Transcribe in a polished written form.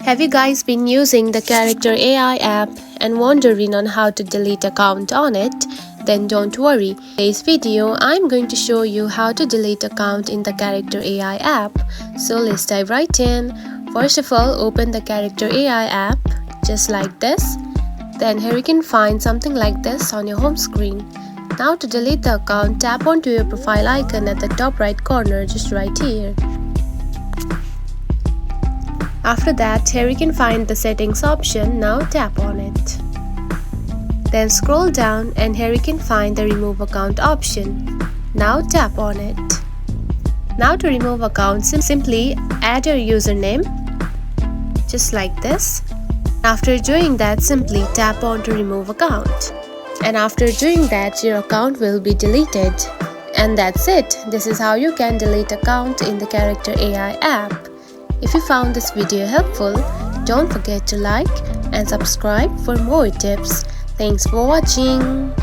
Have you guys been using the Character AI app and wondering on how to delete account on it? Then don't worry. In today's video, I'm going to show you how to delete account in the Character AI app. So let's dive right in. First of all, open the Character AI app just like this. Then here you can find something like this on your home screen. Now to delete the account, tap onto your profile icon at the top right corner, just right here. After that, here you can find the settings option. Now tap on it. Then scroll down and here you can find the remove account option. Now tap on it. Now to remove account, simply add your username just like this. After doing that, simply tap on to remove account. And after doing that, your account will be deleted. And that's it. This is how you can delete account in the Character AI app. If you found this video helpful, don't forget to like and subscribe for more tips. Thanks for watching.